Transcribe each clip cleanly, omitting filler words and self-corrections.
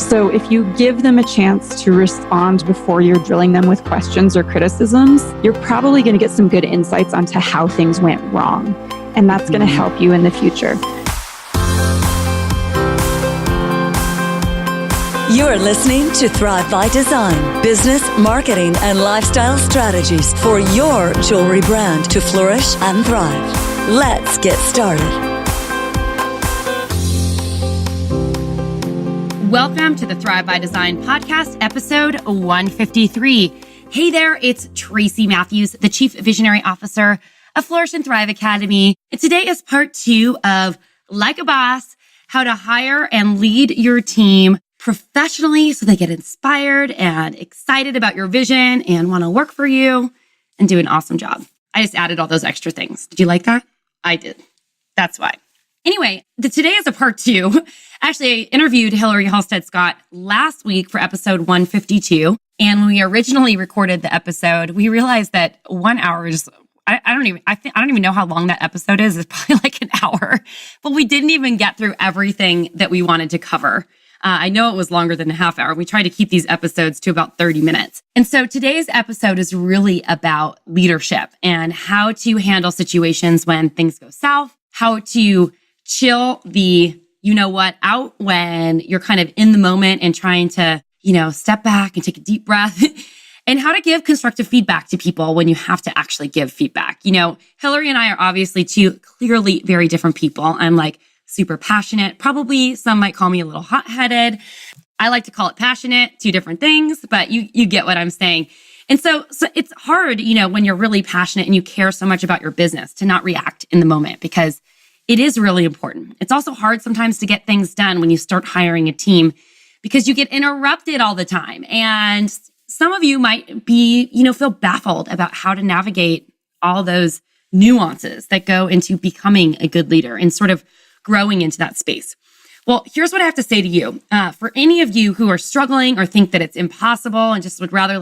So if you give them a chance to respond before you're drilling them with questions or criticisms, you're probably going to get some good insights onto how things went wrong. And that's going to help you in the future. You're listening to Thrive by Design, business, marketing, and lifestyle strategies for your jewelry brand to flourish and thrive. Let's get started. Welcome to the Thrive by Design podcast, episode 153. Hey there, it's Tracy Matthews, the Chief Visionary Officer of Flourish and Thrive Academy. And today is part 2 of Like a Boss, how to hire and lead your team professionally so they get inspired and excited about your vision and want to work for you and do an awesome job. I just added all those extra things. Did you like that? I did. That's why. Anyway, today is a part 2. Actually, I interviewed Hilary Halstead Scott last week for episode 152. And when we originally recorded the episode, we realized that 1 hour is, I don't even know how long that episode is. It's probably like an hour, but we didn't even get through everything that we wanted to cover. I know it was longer than a half hour. We try to keep these episodes to about 30 minutes. And so today's episode is really about leadership and how to handle situations when things go south, how to chill the you-know-what out when you're kind of in the moment and trying to, step back and take a deep breath, and how to give constructive feedback to people when you have to actually give feedback. Hilary and I are obviously two clearly very different people. I'm like super passionate. Probably some might call me a little hot-headed. I like to call it passionate, two different things, but you get what I'm saying. And so it's hard, when you're really passionate and you care so much about your business to not react in the moment because it is really important. It's also hard sometimes to get things done when you start hiring a team because you get interrupted all the time. And some of you might be, feel baffled about how to navigate all those nuances that go into becoming a good leader and sort of growing into that space. Well, here's what I have to say to you. For any of you who are struggling or think that it's impossible and just would rather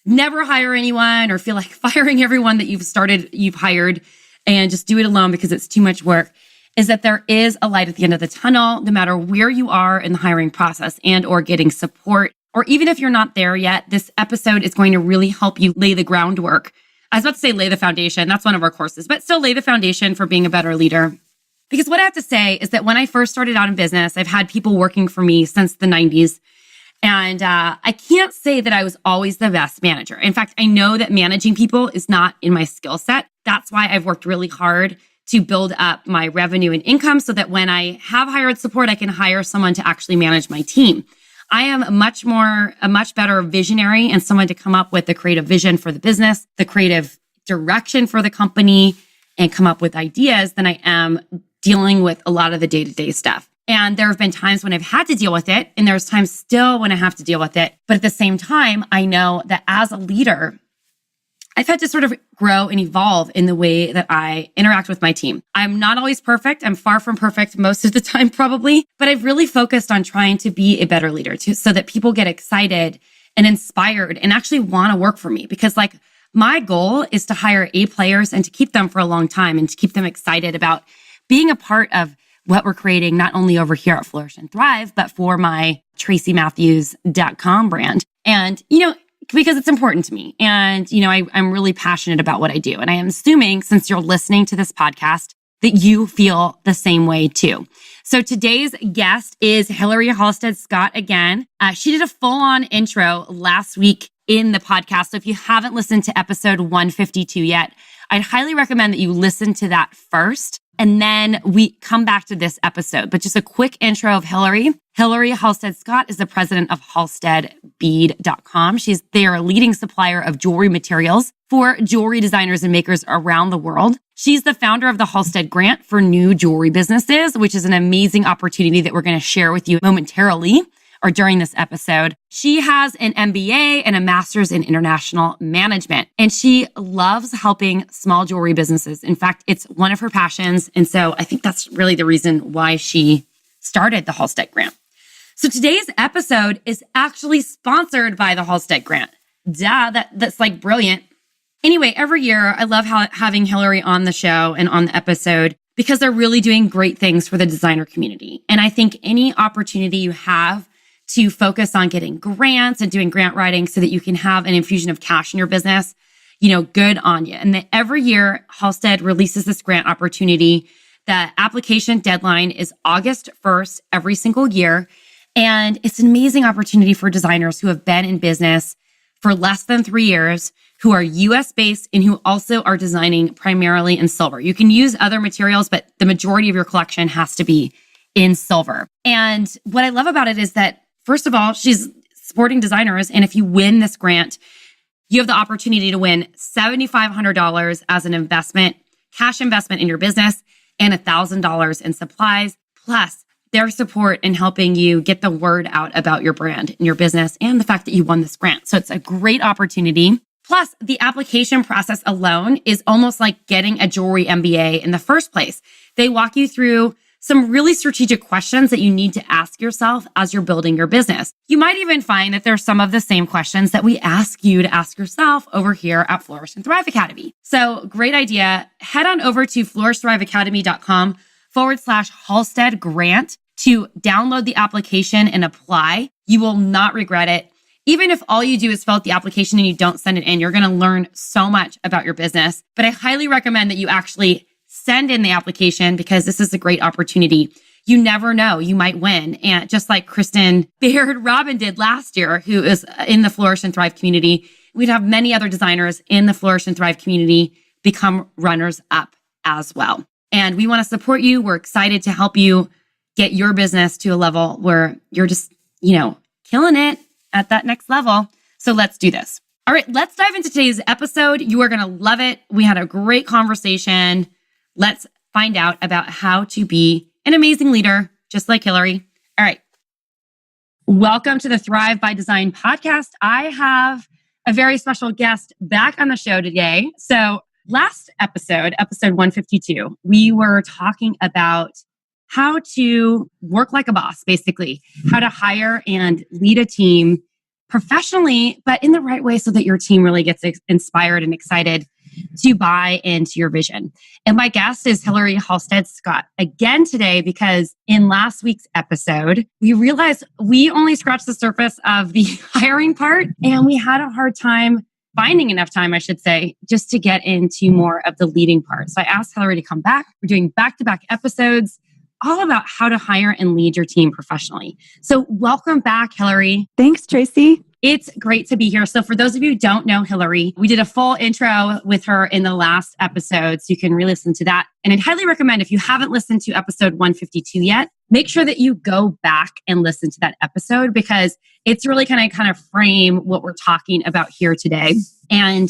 never hire anyone or feel like firing everyone that you've hired and just do it alone because it's too much work, is that there is a light at the end of the tunnel, no matter where you are in the hiring process and or getting support. Or even if you're not there yet, this episode is going to really help you lay the groundwork. I was about to say lay the foundation. That's one of our courses, but still lay the foundation for being a better leader. Because what I have to say is that when I first started out in business, I've had people working for me since the 90s. And I can't say that I was always the best manager. In fact, I know that managing people is not in my skill set. That's why I've worked really hard to build up my revenue and income so that when I have hired support, I can hire someone to actually manage my team. I am a much better visionary and someone to come up with the creative vision for the business, the creative direction for the company, and come up with ideas than I am dealing with a lot of the day-to-day stuff. And there have been times when I've had to deal with it, and there's times still when I have to deal with it. But at the same time, I know that as a leader, I've had to sort of grow and evolve in the way that I interact with my team. I'm not always perfect. I'm far from perfect most of the time, probably, but I've really focused on trying to be a better leader too, so that people get excited and inspired and actually want to work for me. Because my goal is to hire A players and to keep them for a long time and to keep them excited about being a part of what we're creating, not only over here at Flourish and Thrive, but for my tracymatthews.com brand. And, because it's important to me. And, I'm really passionate about what I do. And I am assuming, since you're listening to this podcast, that you feel the same way too. So today's guest is Hilary Halstead Scott again. She did a full-on intro last week in the podcast. So if you haven't listened to episode 152 yet, I'd highly recommend that you listen to that first. And then we come back to this episode. But just a quick intro of Hilary. Hilary Halstead Scott is the president of HalsteadBead.com. They are a leading supplier of jewelry materials for jewelry designers and makers around the world. She's the founder of the Halstead Grant for new jewelry businesses, which is an amazing opportunity that we're going to share with you momentarily or during this episode. She has an MBA and a master's in international management, and she loves helping small jewelry businesses. In fact, it's one of her passions. And so I think that's really the reason why she started the Halstead Grant. So today's episode is actually sponsored by the Halstead Grant. That's brilliant. Anyway, every year I love having Hilary on the show and on the episode because they're really doing great things for the designer community. And I think any opportunity you have to focus on getting grants and doing grant writing so that you can have an infusion of cash in your business, good on you. And that every year, Halstead releases this grant opportunity. The application deadline is August 1st every single year. And it's an amazing opportunity for designers who have been in business for less than 3 years, who are US based and who also are designing primarily in silver. You can use other materials, but the majority of your collection has to be in silver. And what I love about it is that, first of all, she's supporting designers. And if you win this grant, you have the opportunity to win $7,500 as an investment, cash investment in your business, and $1,000 in supplies, plus their support in helping you get the word out about your brand and your business and the fact that you won this grant. So it's a great opportunity. Plus, the application process alone is almost like getting a jewelry MBA in the first place. They walk you through some really strategic questions that you need to ask yourself as you're building your business. You might even find that there's some of the same questions that we ask you to ask yourself over here at Flourish and Thrive Academy. So great idea. Head on over to flourishthriveacademy.com/Halstead Grant to download the application and apply. You will not regret it. Even if all you do is fill out the application and you don't send it in, you're going to learn so much about your business. But I highly recommend that you actually send in the application because this is a great opportunity. You never know, you might win. And just like Kristen Baird Robin did last year, who is in the Flourish and Thrive community, we'd have many other designers in the Flourish and Thrive community become runners up as well. And we want to support you. We're excited to help you get your business to a level where you're just, killing it at that next level. So let's do this. All right, let's dive into today's episode. You are going to love it. We had a great conversation. Let's find out about how to be an amazing leader, just like Hilary. All right. Welcome to the Thrive by Design podcast. I have a very special guest back on the show today. So last episode 152, we were talking about how to work like a boss, basically, how to hire and lead a team professionally, but in the right way so that your team really gets inspired and excited to buy into your vision. And my guest is Hilary Halstead Scott again today, because in last week's episode, we realized we only scratched the surface of the hiring part, and we had a hard time finding enough time, I should say, just to get into more of the leading part. So I asked Hilary to come back. We're doing back-to-back episodes all about how to hire and lead your team professionally. So welcome back, Hilary. Thanks, Tracy. It's great to be here. So for those of you who don't know Hilary, we did a full intro with her in the last episode, so you can re-listen to that. And I'd highly recommend, if you haven't listened to episode 152 yet, make sure that you go back and listen to that episode, because it's really kind of frame what we're talking about here today. And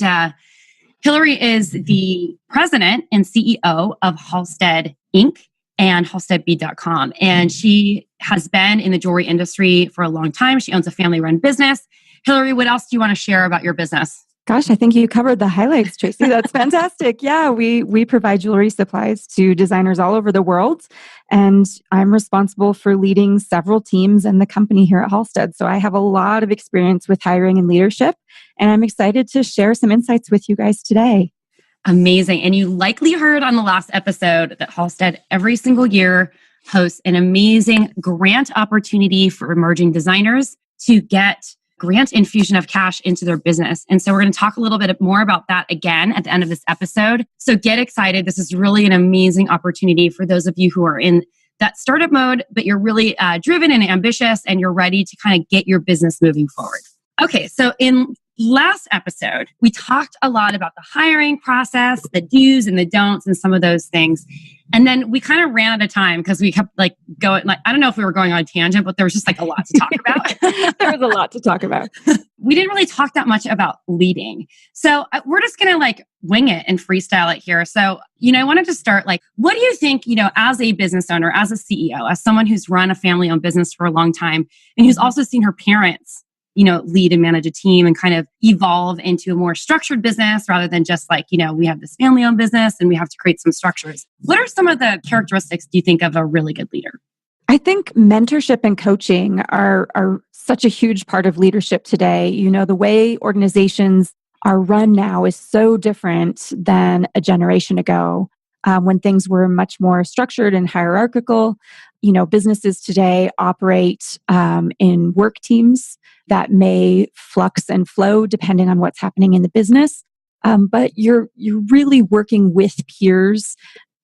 Hilary is the president and CEO of Halstead Inc. and HalsteadBead.com. And she has been in the jewelry industry for a long time. She owns a family-run business. Hilary, what else do you want to share about your business? Gosh, I think you covered the highlights, Tracy. That's fantastic. Yeah, we provide jewelry supplies to designers all over the world. And I'm responsible for leading several teams in the company here at Halstead. So I have a lot of experience with hiring and leadership. And I'm excited to share some insights with you guys today. Amazing. And you likely heard on the last episode that Halstead every single year hosts an amazing grant opportunity for emerging designers to get grant infusion of cash into their business. And so we're going to talk a little bit more about that again at the end of this episode. So get excited. This is really an amazing opportunity for those of you who are in that startup mode, but you're really driven and ambitious, and you're ready to kind of get your business moving forward. Okay, so in last episode, we talked a lot about the hiring process, the do's and the don'ts, and some of those things. And then we kind of ran out of time because we kept going, I don't know if we were going on a tangent, but there was just a lot to talk about. There was a lot to talk about. We didn't really talk that much about leading. So we're just going to wing it and freestyle it here. So, I wanted to start what do you think, as a business owner, as a CEO, as someone who's run a family-owned business for a long time, and who's also seen her parents lead and manage a team and kind of evolve into a more structured business rather than just we have this family-owned business and we have to create some structures. What are some of the characteristics, do you think, of a really good leader? I think mentorship and coaching are such a huge part of leadership today. The way organizations are run now is so different than a generation ago. when things were much more structured and hierarchical. Businesses today operate in work teams that may flux and flow depending on what's happening in the business. But you're really working with peers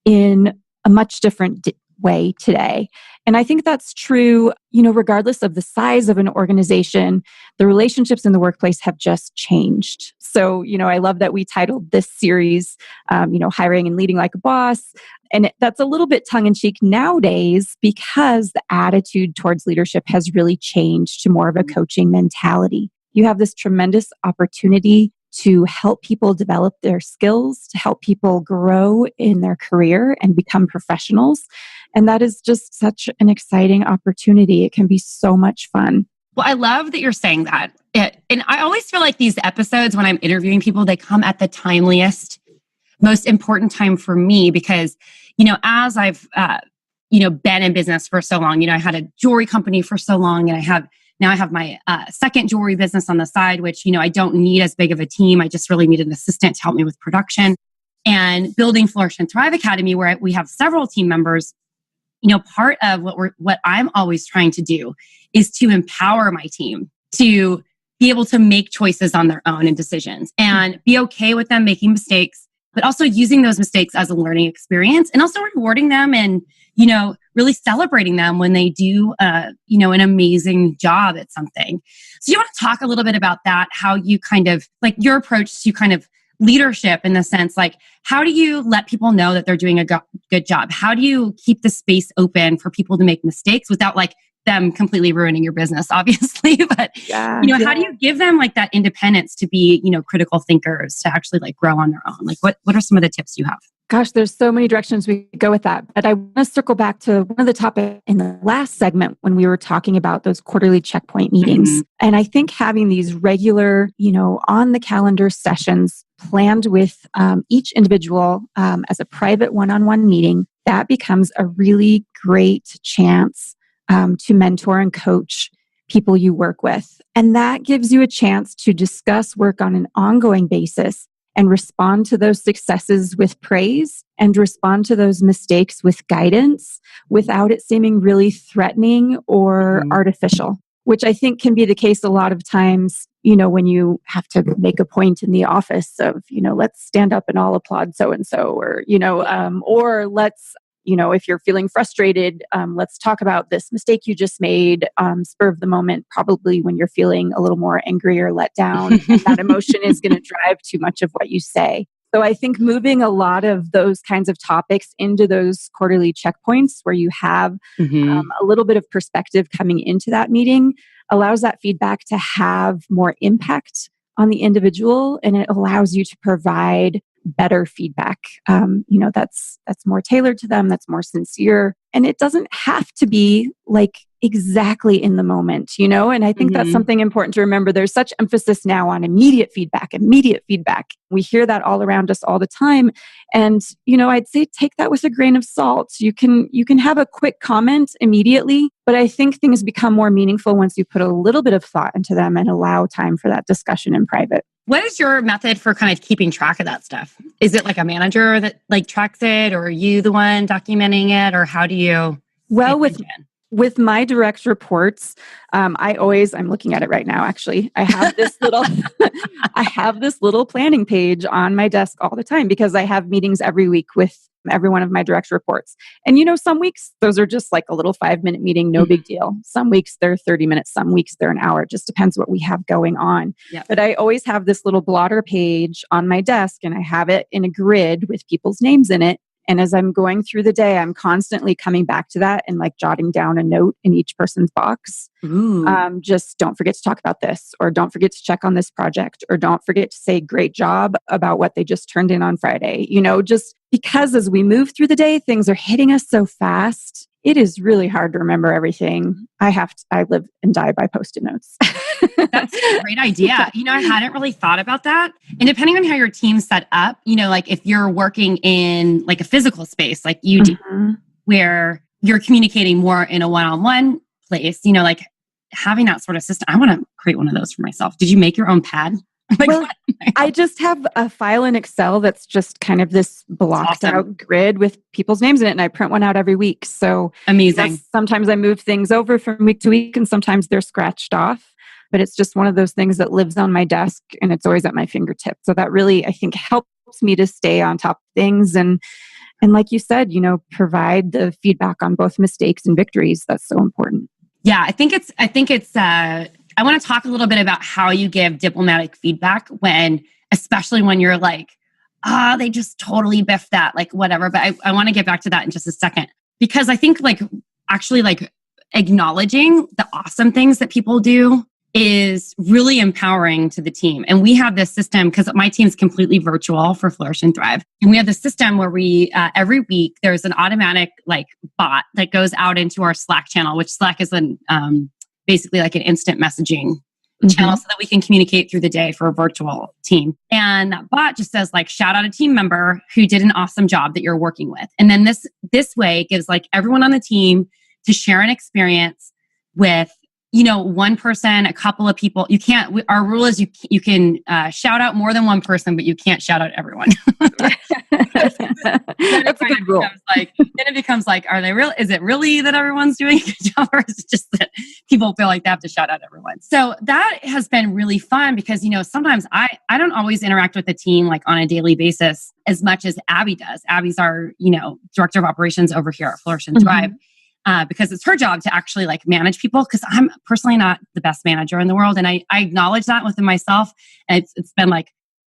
in a much different way today. And I think that's true, regardless of the size of an organization, the relationships in the workplace have just changed. So, I love that we titled this series, Hiring and Leading Like a Boss. And that's a little bit tongue in cheek nowadays because the attitude towards leadership has really changed to more of a coaching mentality. You have this tremendous opportunity to help people develop their skills, to help people grow in their career and become professionals. And that is just such an exciting opportunity. It can be so much fun. Well, I love that you're saying that. And I always feel like these episodes, when I'm interviewing people, they come at the timeliest, most important time for me because, as I've, been in business for so long, I had a jewelry company for so long and now I have my second jewelry business on the side, which, I don't need as big of a team. I just really need an assistant to help me with production. And building Flourish and Thrive Academy, where we have several team members, part of what I'm always trying to do is to empower my team to be able to make choices on their own and decisions and be okay with them making mistakes, but also using those mistakes as a learning experience and also rewarding them and, really celebrating them when they do, an amazing job at something. So you want to talk a little bit about that, how you kind of like your approach to kind of leadership in the sense, like, how do you let people know that they're doing a good job? How do you keep the space open for people to make mistakes without like them completely ruining your business, obviously, but how do you give them like that independence to be, critical thinkers to actually like grow on their own? Like what are some of the tips you have? Gosh, there's so many directions we could go with that. But I want to circle back to one of the topics in the last segment when we were talking about those quarterly checkpoint meetings. Mm-hmm. And I think having these regular, on the calendar sessions planned with each individual as a private one-on-one meeting, that becomes a really great chance to mentor and coach people you work with. And that gives you a chance to discuss work on an ongoing basis and respond to those successes with praise and respond to those mistakes with guidance without it seeming really threatening or artificial, which I think can be the case a lot of times, when you have to make a point in the office of, let's stand up and all applaud so-and-so, or let's, if you're feeling frustrated, let's talk about this mistake you just made, spur of the moment, probably when you're feeling a little more angry or let down. And that emotion is going to drive too much of what you say. So I think moving a lot of those kinds of topics into those quarterly checkpoints where you have a little bit of perspective coming into that meeting allows that feedback to have more impact on the individual, and it allows you to provide better feedback, that's more tailored to them, that's more sincere. And it doesn't have to be like exactly in the moment, and I think that's something important to remember. There's such emphasis now on immediate feedback. We hear that all around us all the time. And, I'd say take that with a grain of salt. You can have a quick comment immediately, but I think things become more meaningful once you put a little bit of thought into them and allow time for that discussion in private. What is your method for kind of keeping track of that stuff? Is it like a manager that like tracks it, or are you the one documenting it, or how do you? Well, with my direct reports, I'm looking at it right now. Actually, I have this little planning page on my desk all the time because I have meetings every week with every one of my direct reports. And some weeks those are just like a little 5-minute meeting, no big deal. Some weeks they're 30 minutes, some weeks they're an hour. It just depends what we have going on. Yep. But I always have this little blotter page on my desk, and I have it in a grid with people's names in it. And as I'm going through the day, I'm constantly coming back to that and like jotting down a note in each person's box. Just don't forget to talk about this, or don't forget to check on this project, or don't forget to say great job about what they just turned in on Friday. Just because as we move through the day, things are hitting us so fast. It is really hard to remember everything. I live and die by Post-it notes. That's a great idea. I hadn't really thought about that. And depending on how your team's set up, like if you're working in like a physical space, like you do, where you're communicating more in a one-on-one place, like having that sort of system. I want to create one of those for myself. Did you make your own pad? Like, Well, I just have a file in Excel that's just kind of this blocked out grid with people's names in it, and I print one out every week. So amazing. Sometimes I move things over from week to week, and sometimes they're scratched off. But it's just one of those things that lives on my desk, and it's always at my fingertips. So that really, I think, helps me to stay on top of things. And like you said, provide the feedback on both mistakes and victories. That's so important. Yeah, I think it's, I want to talk a little bit about how you give diplomatic feedback especially when you're like, they just totally biffed that, like whatever. But I want to get back to that in just a second, because I think actually acknowledging the awesome things that people do is really empowering to the team. And we have this system, because my team's completely virtual for Flourish and Thrive. And we have this system where we, every week, there's an automatic bot that goes out into our Slack channel, which Slack is basically like an instant messaging channel so that we can communicate through the day for a virtual team. And that bot just says shout out a team member who did an awesome job that you're working with. And then this way gives everyone on the team to share an experience with one person, a couple of people. You can't, our rule is you can shout out more than one person, but you can't shout out everyone. That's a good rule. Then it becomes are they real? Is it really that everyone's doing a good job, or is it just that people feel like they have to shout out everyone? So that has been really fun because, sometimes I don't always interact with the team on a daily basis as much as Abby does. Abby's our, director of operations over here at Flourish and Thrive. Because it's her job to actually manage people, because I'm personally not the best manager in the world. And I acknowledge that within myself. And it's been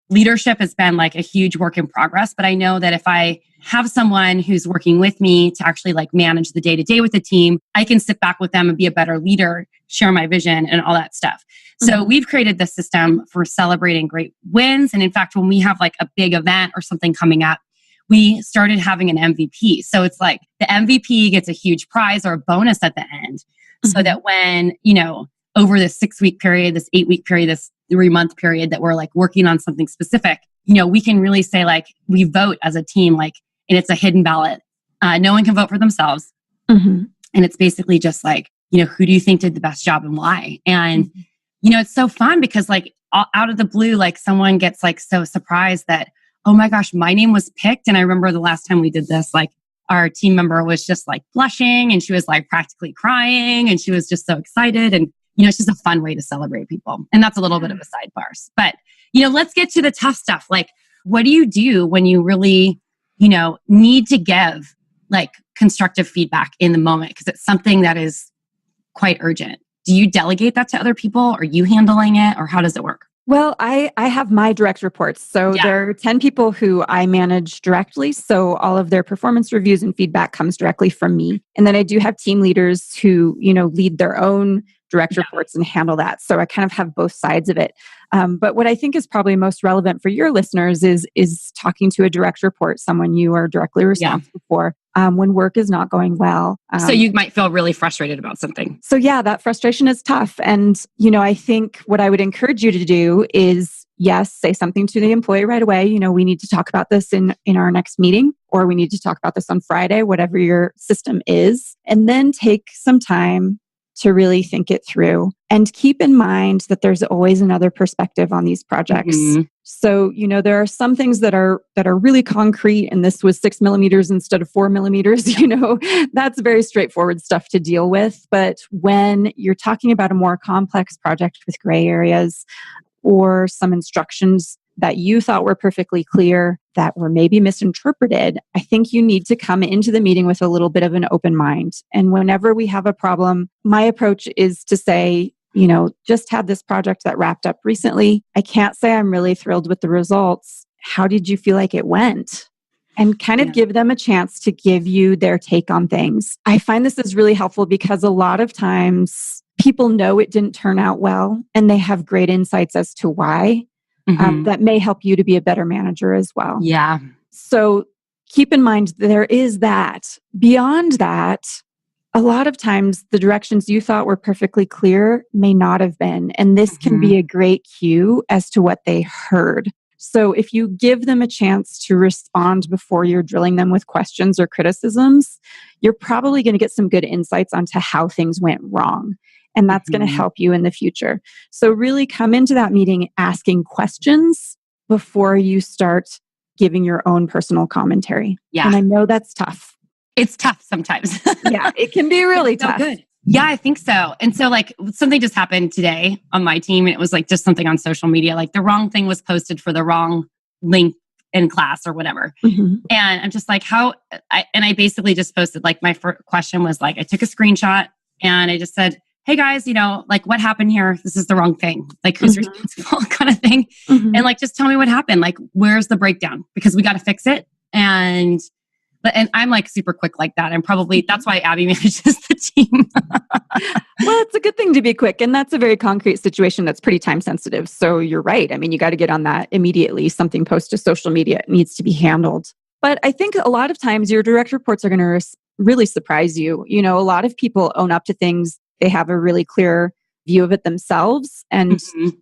leadership has been a huge work in progress. But I know that if I have someone who's working with me to actually manage the day to day with the team, I can sit back with them and be a better leader, share my vision and all that stuff. So we've created this system for celebrating great wins. And in fact, when we have a big event or something coming up, we started having an MVP. So it's the MVP gets a huge prize or a bonus at the end. So that when, over this 6-week period, this 8-week period, this 3-month period that we're working on something specific, we can really say we vote as a team, and it's a hidden ballot. No one can vote for themselves. And it's basically just who do you think did the best job and why? And, it's so fun because out of the blue, someone gets so surprised that, oh my gosh, my name was picked. And I remember the last time we did this, our team member was just blushing and she was practically crying and she was just so excited. And, it's just a fun way to celebrate people. And that's a little bit of a sidebar. But, let's get to the tough stuff. What do you do when you really, need to give constructive feedback in the moment? Because it's something that is quite urgent. Do you delegate that to other people? Are you handling it? Or how does it work? Well, I have my direct reports. So there are 10 people who I manage directly. So all of their performance reviews and feedback comes directly from me. And then I do have team leaders who, lead their own direct reports and handle that. So I kind of have both sides of it. But what I think is probably most relevant for your listeners is talking to a direct report, someone you are directly responsible for when work is not going well. So you might feel really frustrated about something. So that frustration is tough. And, I think what I would encourage you to do is, yes, say something to the employee right away. We need to talk about this in our next meeting, or we need to talk about this on Friday, whatever your system is. And then take some time to really think it through and keep in mind that there's always another perspective on these projects. So, there are some things that are really concrete, and this was 6 millimeters instead of 4 millimeters, that's very straightforward stuff to deal with. But when you're talking about a more complex project with gray areas or some instructions that you thought were perfectly clear that were maybe misinterpreted, I think you need to come into the meeting with a little bit of an open mind. And whenever we have a problem, my approach is to say, just had this project that wrapped up recently. I can't say I'm really thrilled with the results. How did you feel like it went? And kind of give them a chance to give you their take on things. I find this is really helpful because a lot of times people know it didn't turn out well and they have great insights as to why. That may help you to be a better manager as well. Yeah. So keep in mind there is that. Beyond that, a lot of times the directions you thought were perfectly clear may not have been. And this can be a great cue as to what they heard. So if you give them a chance to respond before you're drilling them with questions or criticisms, you're probably going to get some good insights onto how things went wrong. And that's going to help you in the future. So really come into that meeting asking questions before you start giving your own personal commentary. Yeah. And I know that's tough. It's tough sometimes. Yeah, it can be really tough. Good. Yeah, I think so. And so like something just happened today on my team. And it was like just something on social media, like the wrong thing was posted for the wrong link in class or whatever. And I'm just like, I basically just posted, like my first question was like, I took a screenshot and I just said, hey guys, like what happened here? This is the wrong thing. Like who's responsible kind of thing. And like, just tell me what happened. Like, where's the breakdown? Because we got to fix it. And I'm like super quick like that. And probably that's why Abby manages the team. Well, it's a good thing to be quick. And that's a very concrete situation that's pretty time sensitive. So you're right. I mean, you got to get on that immediately. Something posts to social media, it needs to be handled. But I think a lot of times your direct reports are going to really surprise you. A lot of people own up to things. They have a really clear view of it themselves, and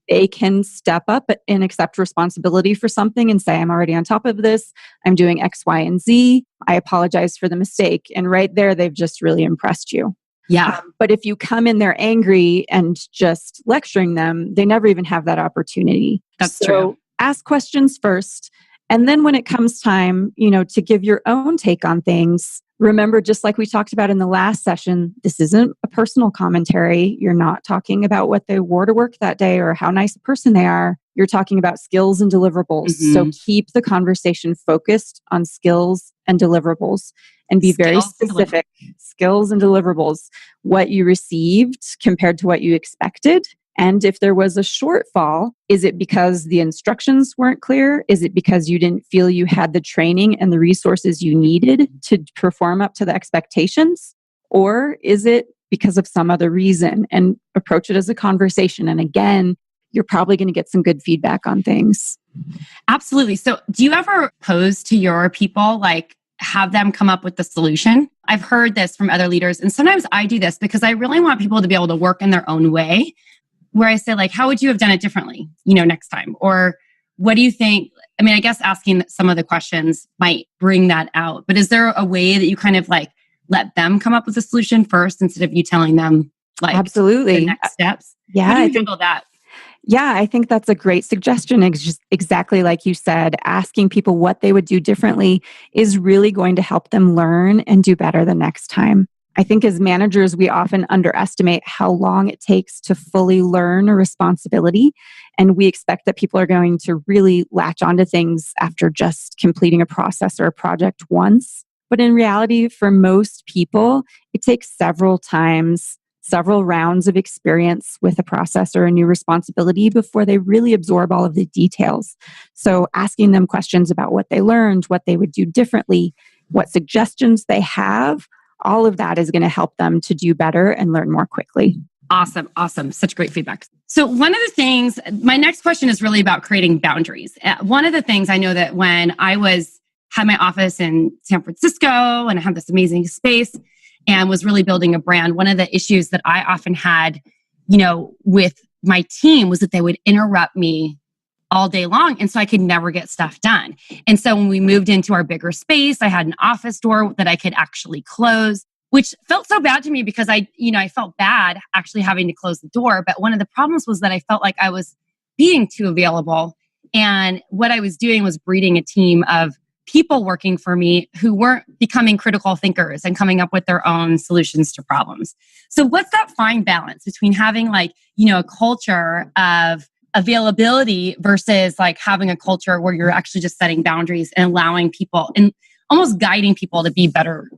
they can step up and accept responsibility for something and say, I'm already on top of this. I'm doing X, Y, and Z. I apologize for the mistake. And right there, they've just really impressed you. Yeah. But if you come in there angry and just lecturing them, they never even have that opportunity. That's true. Ask questions first. And then when it comes time, to give your own take on things, remember, just like we talked about in the last session, this isn't a personal commentary. You're not talking about what they wore to work that day or how nice a person they are. You're talking about skills and deliverables. So keep the conversation focused on skills and deliverables and be very specific. Skills and deliverables, what you received compared to what you expected. And if there was a shortfall, is it because the instructions weren't clear? Is it because you didn't feel you had the training and the resources you needed to perform up to the expectations? Or is it because of some other reason? And approach it as a conversation. And again, you're probably going to get some good feedback on things. Absolutely. So do you ever pose to your people, like have them come up with the solution? I've heard this from other leaders. And sometimes I do this because I really want people to be able to work in their own way, where I say, like, how would you have done it differently, next time? Or what do you think? I mean, I guess asking some of the questions might bring that out. But is there a way that you kind of like let them come up with a solution first instead of you telling them like absolutely the next steps? Yeah, how do you handle that? Yeah, I think that's a great suggestion. It's just exactly like you said, asking people what they would do differently is really going to help them learn and do better the next time. I think as managers, we often underestimate how long it takes to fully learn a responsibility. And we expect that people are going to really latch onto things after just completing a process or a project once. But in reality, for most people, it takes several times, several rounds of experience with a process or a new responsibility before they really absorb all of the details. So asking them questions about what they learned, what they would do differently, what suggestions they have, all of that is going to help them to do better and learn more quickly. Awesome. Such great feedback. So one of the things, my next question is really about creating boundaries. One of the things I know that when I had my office in San Francisco and I had this amazing space and was really building a brand, one of the issues that I often had, with my team was that they would interrupt me all day long. And so I could never get stuff done. And so when we moved into our bigger space, I had an office door that I could actually close, which felt so bad to me because I felt bad actually having to close the door. But one of the problems was that I felt like I was being too available. And what I was doing was breeding a team of people working for me who weren't becoming critical thinkers and coming up with their own solutions to problems. So what's that fine balance between having a culture of availability versus like having a culture where you're actually just setting boundaries and allowing people and almost guiding people to be better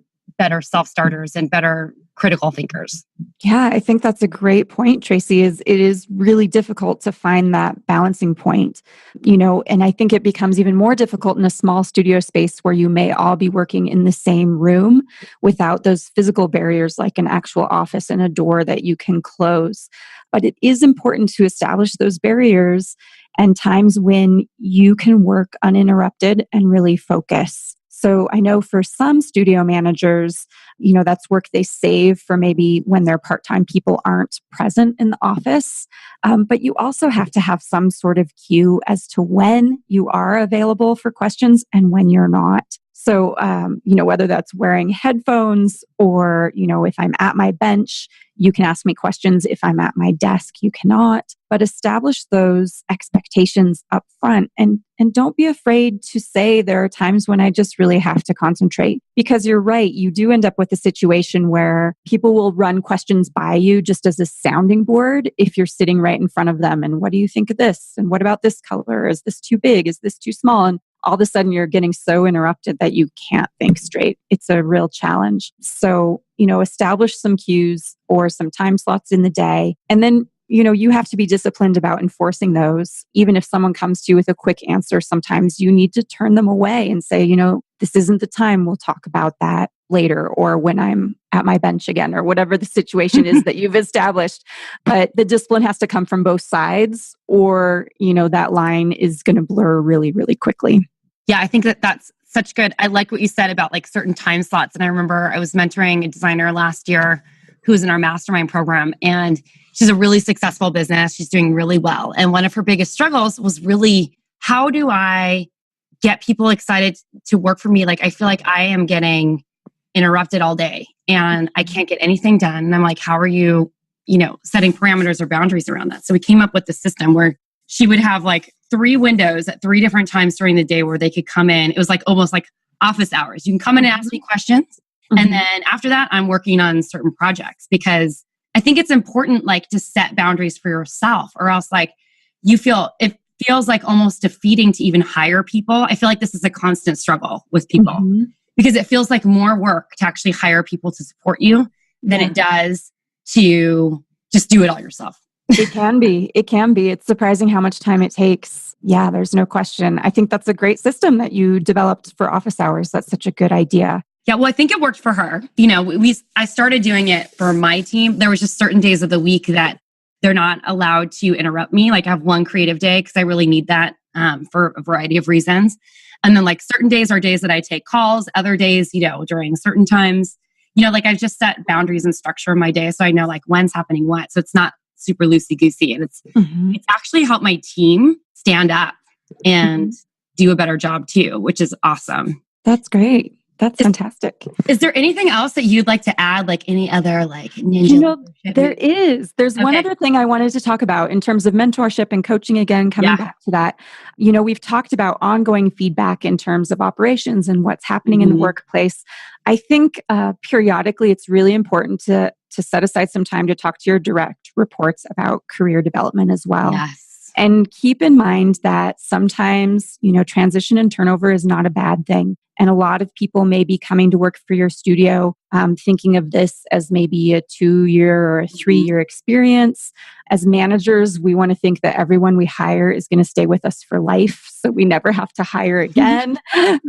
self-starters and better critical thinkers? Yeah, I think that's a great point, Tracy. It is really difficult to find that balancing point, and I think it becomes even more difficult in a small studio space where you may all be working in the same room without those physical barriers like an actual office and a door that you can close. But it is important to establish those barriers and times when you can work uninterrupted and really focus. So I know for some studio managers, that's work they save for maybe when their part-time people aren't present in the office. But you also have to have some sort of cue as to when you are available for questions and when you're not. So, whether that's wearing headphones or, if I'm at my bench, you can ask me questions. If I'm at my desk, you cannot. But establish those expectations up front and don't be afraid to say there are times when I just really have to concentrate. Because you're right, you do end up with a situation where people will run questions by you just as a sounding board if you're sitting right in front of them. And what do you think of this? And what about this color? Is this too big? Is this too small? And all of a sudden you're getting so interrupted that you can't think straight. It's a real challenge. So, establish some cues or some time slots in the day. And then, you have to be disciplined about enforcing those. Even if someone comes to you with a quick answer, sometimes you need to turn them away and say, this isn't the time. We'll talk about that later, or when I'm at my bench again, or whatever the situation is that you've established. But the discipline has to come from both sides, or, that line is going to blur really, really quickly. Yeah, I think that's such good. I like what you said about like certain time slots. And I remember I was mentoring a designer last year who was in our mastermind program, and she's a really successful business. She's doing really well. And one of her biggest struggles was really, how do I get people excited to work for me? Like, I feel like I am getting interrupted all day and I can't get anything done. And I'm like, how are you, setting parameters or boundaries around that? So we came up with the system where she would have like 3 windows at 3 different times during the day where they could come in. It was like almost like office hours. You can come in and ask me questions. Mm-hmm. And then after that, I'm working on certain projects, because I think it's important like to set boundaries for yourself, or else like it feels like almost defeating to even hire people. I feel like this is a constant struggle with people because it feels like more work to actually hire people to support you than it does to just do it all yourself. It can be. It's surprising how much time it takes. Yeah, there's no question. I think that's a great system that you developed for office hours. That's such a good idea. Yeah, well, I think it worked for her. I started doing it for my team. There was just certain days of the week that they're not allowed to interrupt me. Like I have one creative day because I really need that for a variety of reasons. And then like certain days are days that I take calls. Other days, during certain times, like I've just set boundaries and structure in my day. So I know like when's happening what. So it's not super loosey-goosey. And it's actually helped my team stand up and do a better job too, which is awesome. That's great. That's fantastic. Is there anything else that you'd like to add? Like any other like ninja? There's one other thing I wanted to talk about in terms of mentorship and coaching again, coming back to that. We've talked about ongoing feedback in terms of operations and what's happening in the workplace. I think periodically it's really important to set aside some time to talk to your direct reports about career development as well. Yes. And keep in mind that sometimes, transition and turnover is not a bad thing. And a lot of people may be coming to work for your studio thinking of this as maybe a 2-year or a 3-year experience. As managers, we want to think that everyone we hire is going to stay with us for life, so we never have to hire again.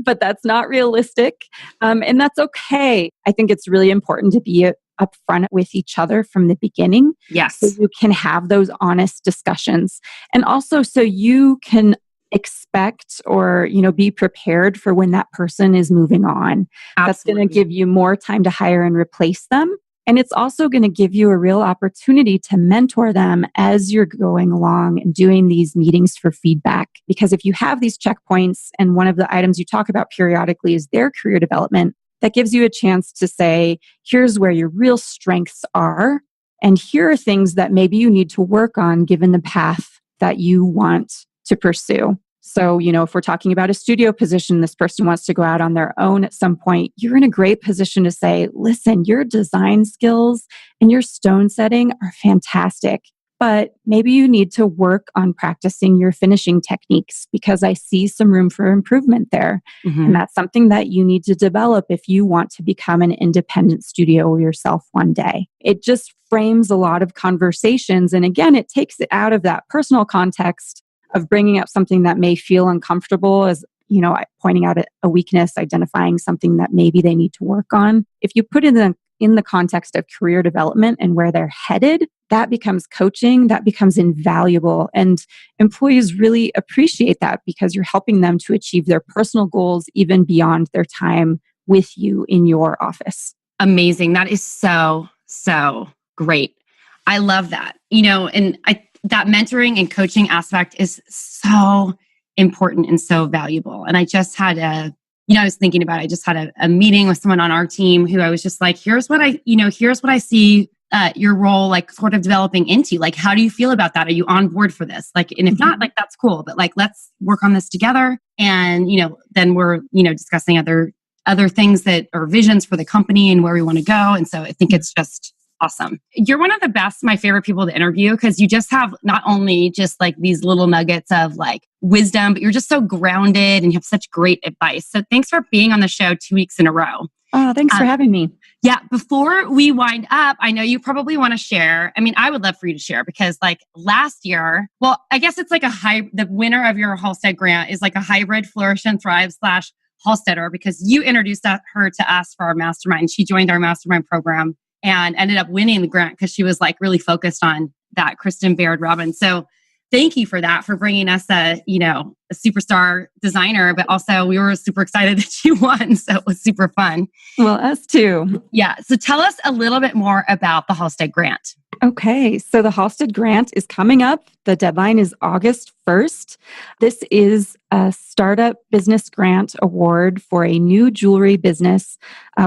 But that's not realistic. And that's okay. I think it's really important to be upfront with each other from the beginning. Yes. So you can have those honest discussions. And also so you can expect or, be prepared for when that person is moving on. Absolutely. That's going to give you more time to hire and replace them. And it's also going to give you a real opportunity to mentor them as you're going along and doing these meetings for feedback. Because if you have these checkpoints, and one of the items you talk about periodically is their career development, that gives you a chance to say, here's where your real strengths are. And here are things that maybe you need to work on given the path that you want to pursue. So, if we're talking about a studio position, this person wants to go out on their own at some point, you're in a great position to say, listen, your design skills and your stone setting are fantastic, but maybe you need to work on practicing your finishing techniques because I see some room for improvement there. And that's something that you need to develop if you want to become an independent studio yourself one day. It just frames a lot of conversations. And again, it takes it out of that personal context of bringing up something that may feel uncomfortable as, pointing out a weakness, identifying something that maybe they need to work on. If you put it in the context of career development and where they're headed, that becomes coaching, that becomes invaluable. And employees really appreciate that because you're helping them to achieve their personal goals even beyond their time with you in your office. Amazing. That is so, so great. I love that. That mentoring and coaching aspect is so important and so valuable. And I just had a I was thinking about, I just had a meeting with someone on our team who I was just like, here's what I see your role like sort of developing into. Like, how do you feel about that? Are you on board for this? Like, and if not, like, that's cool, but like, let's work on this together. And, then we're, discussing other things that are visions for the company and where we want to go. And so I think it's just awesome. You're one of the best, my favorite people to interview, because you just have not only just like these little nuggets of like wisdom, but you're just so grounded and you have such great advice. So thanks for being on the show 2 weeks in a row. Oh, thanks for having me. Yeah. Before we wind up, I know you probably want to share. I mean, I would love for you to share because like last year, well, I guess it's like the winner of your Halstead grant is like a hybrid Flourish and Thrive / Halsteader, because you introduced her to us for our mastermind. She joined our mastermind program and ended up winning the grant because she was like really focused on that Kristen Baird Robbins. So thank you for that, for bringing us a superstar designer, but also we were super excited that she won. So it was super fun. Well, us too. Yeah. So tell us a little bit more about the Halstead grant. Okay. So the Halstead grant is coming up. The deadline is August 1st. This is a startup business grant award for a new jewelry business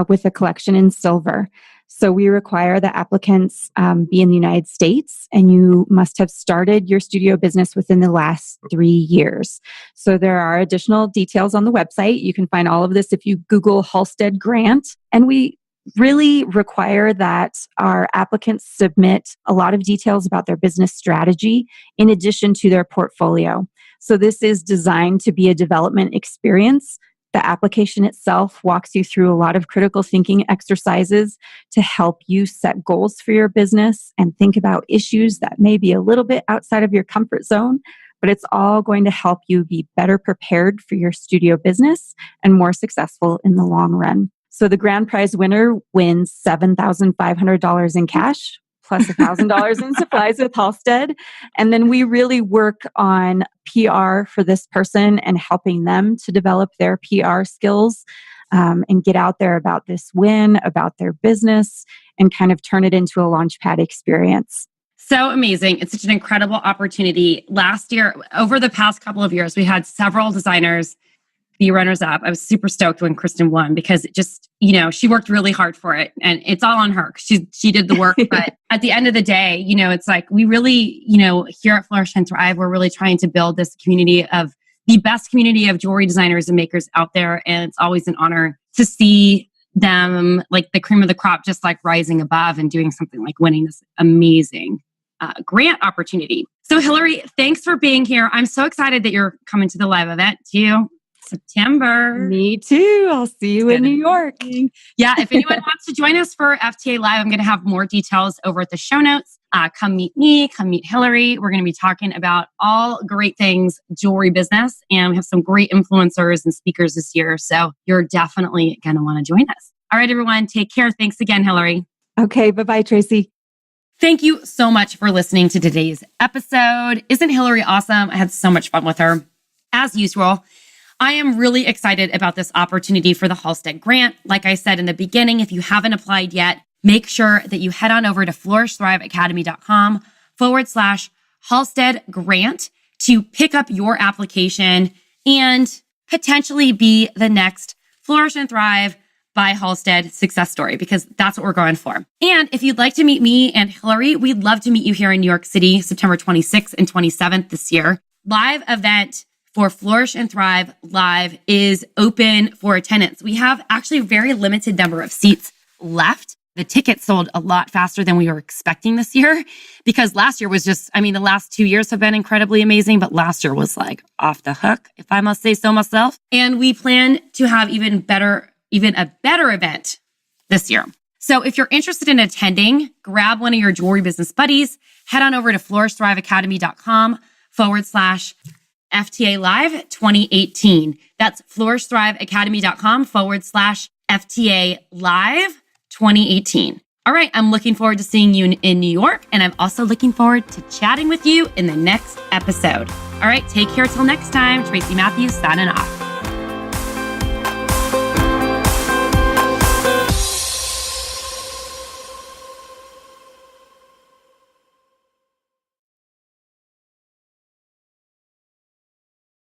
with a collection in silver. So we require the applicants be in the United States, and you must have started your studio business within the last 3 years. So there are additional details on the website. You can find all of this if you Google Halstead Grant. And we really require that our applicants submit a lot of details about their business strategy in addition to their portfolio. So this is designed to be a development experience. The application itself walks you through a lot of critical thinking exercises to help you set goals for your business and think about issues that may be a little bit outside of your comfort zone, but it's all going to help you be better prepared for your studio business and more successful in the long run. So the grand prize winner wins $7,500 in cash, plus $1,000 in supplies with Halstead. And then we really work on PR for this person and helping them to develop their PR skills and get out there about this win, about their business, and kind of turn it into a launchpad experience. So amazing. It's such an incredible opportunity. Last year, over the past couple of years, we had several designers be runners up. I was super stoked when Kristen won because it just, she worked really hard for it, and it's all on her. She did the work, but at the end of the day, it's like we really, here at Flourish and Thrive, we're really trying to build this community of the best community of jewelry designers and makers out there. And it's always an honor to see them like the cream of the crop, just like rising above and doing something like winning this amazing grant opportunity. So Hilary, thanks for being here. I'm so excited that you're coming to the live event too. September. Me too. I'll see you in New York. Yeah. If anyone wants to join us for FTA Live, I'm going to have more details over at the show notes. Come meet me, come meet Hilary. We're going to be talking about all great things jewelry business, and we have some great influencers and speakers this year. So you're definitely going to want to join us. All right, everyone. Take care. Thanks again, Hilary. Okay. Bye-bye, Tracy. Thank you so much for listening to today's episode. Isn't Hilary awesome? I had so much fun with her. As usual, I am really excited about this opportunity for the Halstead grant. Like I said in the beginning, if you haven't applied yet, make sure that you head on over to flourishthriveacademy.com/Halstead grant to pick up your application and potentially be the next Flourish and Thrive by Halstead success story, because that's what we're going for. And if you'd like to meet me and Hilary, we'd love to meet you here in New York City, September 26th and 27th this year. Live event for Flourish and Thrive Live is open for attendance. We have actually a very limited number of seats left. The tickets sold a lot faster than we were expecting this year, because last year was just, the last 2 years have been incredibly amazing, but last year was like off the hook, if I must say so myself. And we plan to have even a better event this year. So if you're interested in attending, grab one of your jewelry business buddies, head on over to flourishthriveacademy.com/FTA Live 2018. That's flourishthriveacademy.com/FTA Live 2018. All right. I'm looking forward to seeing you in New York. And I'm also looking forward to chatting with you in the next episode. All right. Take care till next time. Tracy Matthews signing off.